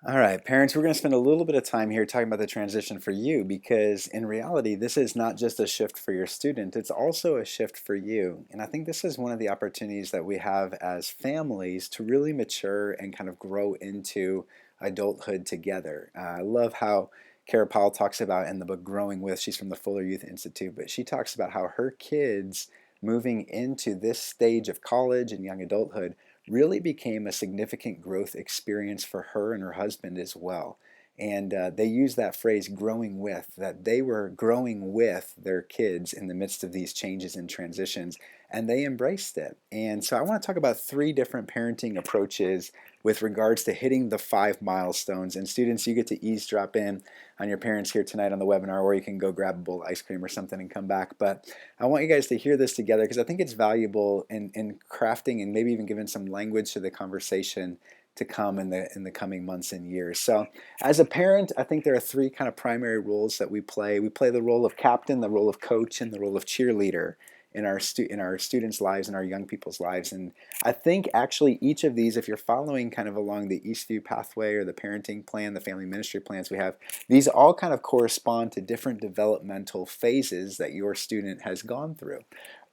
All right, parents, we're going to spend a little bit of time here talking about the transition for you because in reality, this is not just a shift for your student, it's also a shift for you. And I think this is one of the opportunities that we have as families to really mature and kind of grow into adulthood together. I love how Kara Powell talks about in the book Growing With, she's from the Fuller Youth Institute, but she talks about how her kids moving into this stage of college and young adulthood really became a significant growth experience for her and her husband as well. And they use that phrase growing with, that they were growing with their kids in the midst of these changes and transitions, and they embraced it. And so I want to talk about three different parenting approaches with regards to hitting the 5 milestones. And students, you get to eavesdrop in on your parents here tonight on the webinar, or you can go grab a bowl of ice cream or something and come back. But I want you guys to hear this together because I think it's valuable in crafting and maybe even giving some language to the conversation to come in the coming months and years. So as a parent, I think there are three kind of primary roles that we play. We play the role of captain, the role of coach, and the role of cheerleader in our students' lives and our young people's lives. And I think actually each of these, if you're following kind of along the Eastview pathway or the parenting plan, the family ministry plans we have, these all kind of correspond to different developmental phases that your student has gone through.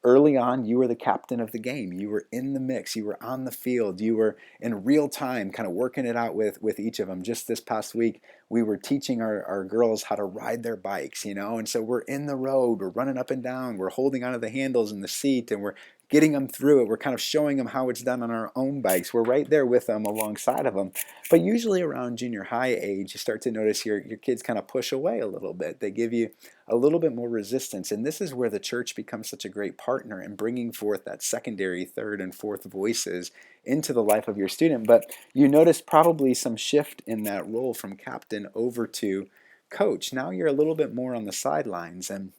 Early on, you were the captain of the game. You were in the mix. You were on the field. You were in real time kind of working it out with each of them. Just this past week, we were teaching our girls how to ride their bikes, and so we're in the road. We're running up and down. We're holding onto the handles in the seat, and we're getting them through it. We're kind of showing them how it's done on our own bikes. We're right there with them, alongside of them. But usually around junior high age, you start to notice your kids kind of push away a little bit. They give you a little bit more resistance. And this is where the church becomes such a great partner in bringing forth that secondary, third, and fourth voices into the life of your student. But you notice probably some shift in that role from captain over to coach. Now you're a little bit more on the sidelines. And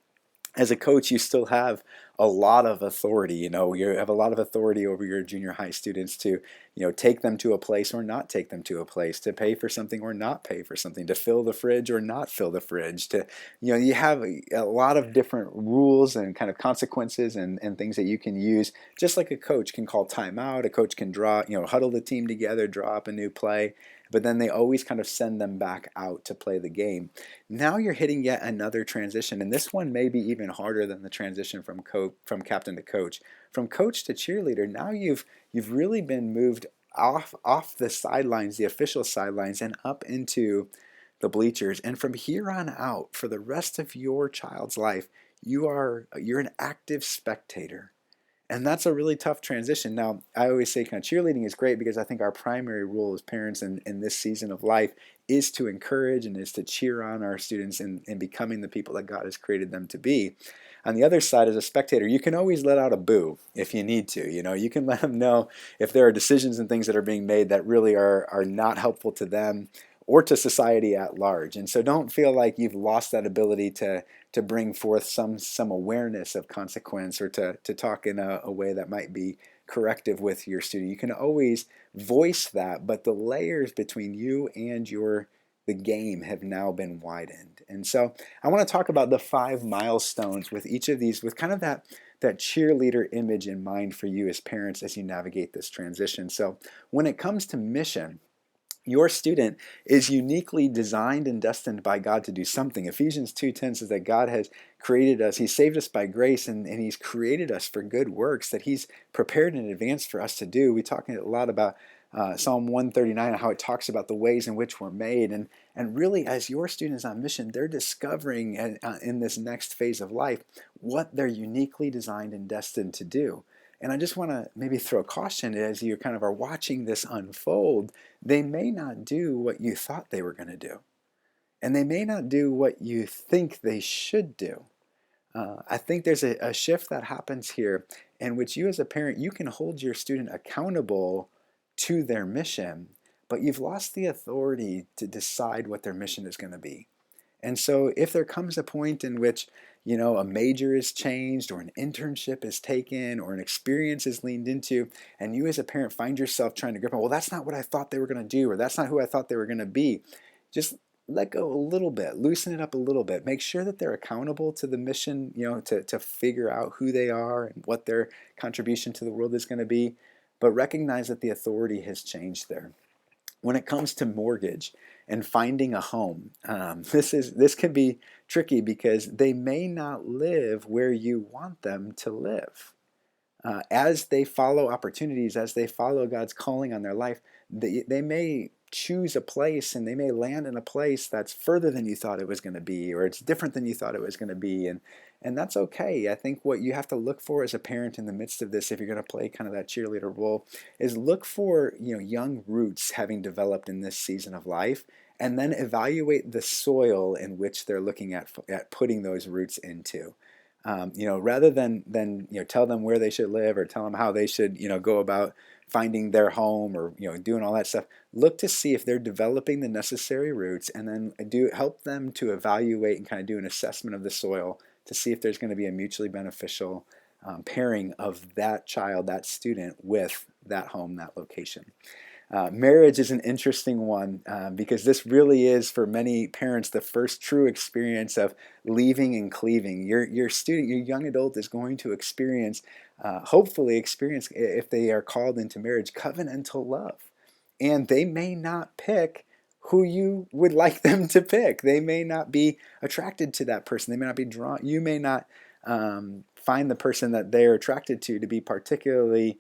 as a coach, you still have a lot of authority. You have a lot of authority over your junior high students to, take them to a place or not take them to a place, to pay for something or not pay for something, to fill the fridge or not fill the fridge. You have a lot of different rules and kind of consequences and things that you can use. Just like a coach can call timeout, a coach can huddle the team together, draw up a new play, but then they always kind of send them back out to play the game. Now you're hitting yet another transition, and this one may be even harder than the transition from captain to coach. From coach to cheerleader, now you've really been moved off the sidelines, the official sidelines, and up into the bleachers. And from here on out, for the rest of your child's life, you're an active spectator. And that's a really tough transition. Now, I always say kind of cheerleading is great because I think our primary role as parents in this season of life is to encourage and is to cheer on our students in becoming the people that God has created them to be. On the other side, as a spectator, you can always let out a boo if you need to. You can let them know if there are decisions and things that are being made that really are not helpful to them or to society at large. And so don't feel like you've lost that ability to bring forth some awareness of consequence or to talk in a way that might be corrective with your student. You can always voice that, but the layers between you and the game have now been widened. And so I want to talk about the 5 milestones with each of these, with kind of that cheerleader image in mind for you as parents as you navigate this transition. So when it comes to mission, your student is uniquely designed and destined by God to do something. Ephesians 2:10 says that God has created us. He saved us by grace, and He's created us for good works that He's prepared in advance for us to do. We talk a lot about Psalm 139 and how it talks about the ways in which we're made. And really, as your student is on mission, they're discovering in this next phase of life what they're uniquely designed and destined to do. And I just want to maybe throw caution as you kind of are watching this unfold. They may not do what you thought they were going to do, and they may not do what you think they should do. I think there's a shift that happens here in which you as a parent, you can hold your student accountable to their mission, but you've lost the authority to decide what their mission is going to be. And so if there comes a point in which, a major is changed or an internship is taken or an experience is leaned into, and you as a parent find yourself trying to grip on, well, that's not what I thought they were going to do, or that's not who I thought they were going to be, just let go a little bit, loosen it up a little bit, make sure that they're accountable to the mission, to figure out who they are and what their contribution to the world is going to be, but recognize that the authority has changed there. When it comes to mortgage and finding a home, this can be tricky because they may not live where you want them to live. As they follow opportunities, as they follow God's calling on their life, they may choose a place and they may land in a place that's further than you thought it was going to be, or it's different than you thought it was going to be. And that's okay. I think what you have to look for as a parent in the midst of this, if you're going to play kind of that cheerleader role, is look for, young roots having developed in this season of life, and then evaluate the soil in which they're looking at putting those roots into. Rather than tell them where they should live or tell them how they should go about finding their home, or doing all that stuff. Look to see if they're developing the necessary roots, and then do help them to evaluate and kind of do an assessment of the soil to see if there's going to be a mutually beneficial pairing of that child, that student, with that home, that location. Marriage is an interesting one, because this really is, for many parents, the first true experience of leaving and cleaving. Your student, your young adult, is going to experience, hopefully experience, if they are called into marriage, covenantal love. And they may not pick who you would like them to pick. They may not be attracted to that person. They may not be drawn. You may not find the person that they're attracted to be particularly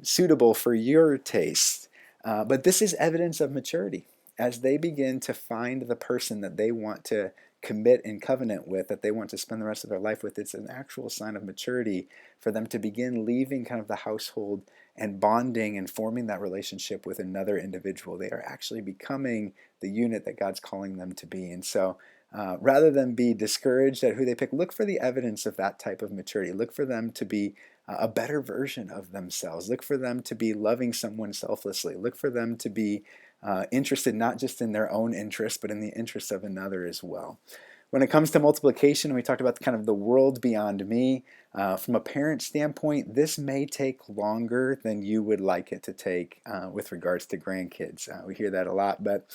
suitable for your taste. But this is evidence of maturity. As they begin to find the person that they want to commit in covenant with, that they want to spend the rest of their life with, it's an actual sign of maturity for them to begin leaving kind of the household and bonding and forming that relationship with another individual. They are actually becoming the unit that God's calling them to be. And so rather than be discouraged at who they pick, look for the evidence of that type of maturity. Look for them to be a better version of themselves. Look for them to be loving someone selflessly. Look for them to be interested not just in their own interests, but in the interests of another as well. When it comes to multiplication, we talked about kind of the world beyond me. From a parent standpoint, this may take longer than you would like it to take with regards to grandkids. We hear that a lot, but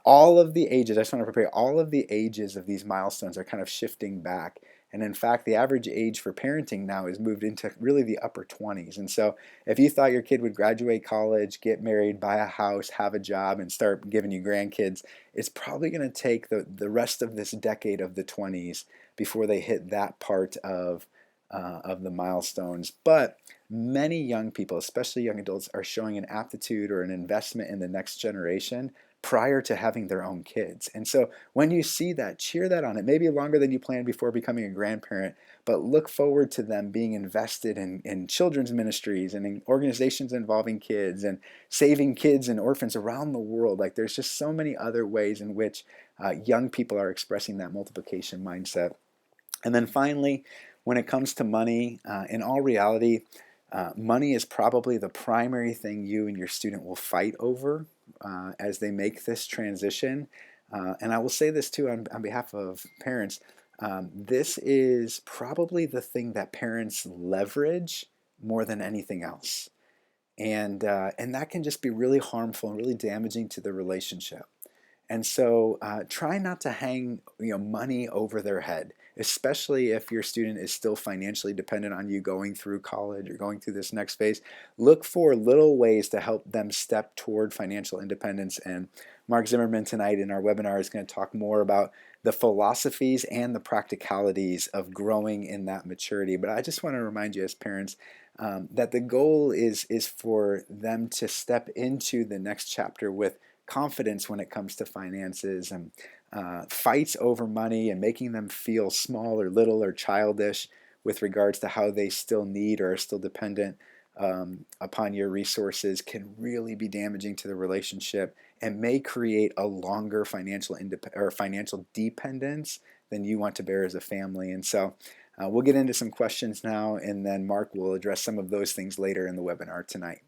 all of the ages, I just want to prepare, all of the ages of these milestones are kind of shifting back. And in fact, the average age for parenting now is moved into really the upper 20s. And so if you thought your kid would graduate college, get married, buy a house, have a job, and start giving you grandkids, it's probably going to take the rest of this decade of the 20s before they hit that part of the milestones. But many young people, especially young adults, are showing an aptitude or an investment in the next generation prior to having their own kids. And so when you see that, cheer that on. It may be longer than you planned before becoming a grandparent, but look forward to them being invested in children's ministries and in organizations involving kids and saving kids and orphans around the world. Like, there's just so many other ways in which young people are expressing that multiplication mindset. And then finally, when it comes to money, in all reality, money is probably the primary thing you and your student will fight over as they make this transition. And I will say this too on behalf of parents. This is probably the thing that parents leverage more than anything else. And that can just be really harmful and really damaging to the relationship. And so try not to hang money over their head, especially if your student is still financially dependent on you going through college or going through this next phase. Look for little ways to help them step toward financial independence. And Mark Zimmerman tonight in our webinar is going to talk more about the philosophies and the practicalities of growing in that maturity. But I just want to remind you as parents that the goal is for them to step into the next chapter with confidence when it comes to finances, and fights over money and making them feel small or little or childish with regards to how they still need or are still dependent upon your resources can really be damaging to the relationship and may create a longer financial dependence than you want to bear as a family. And so we'll get into some questions now, and then Mark will address some of those things later in the webinar tonight.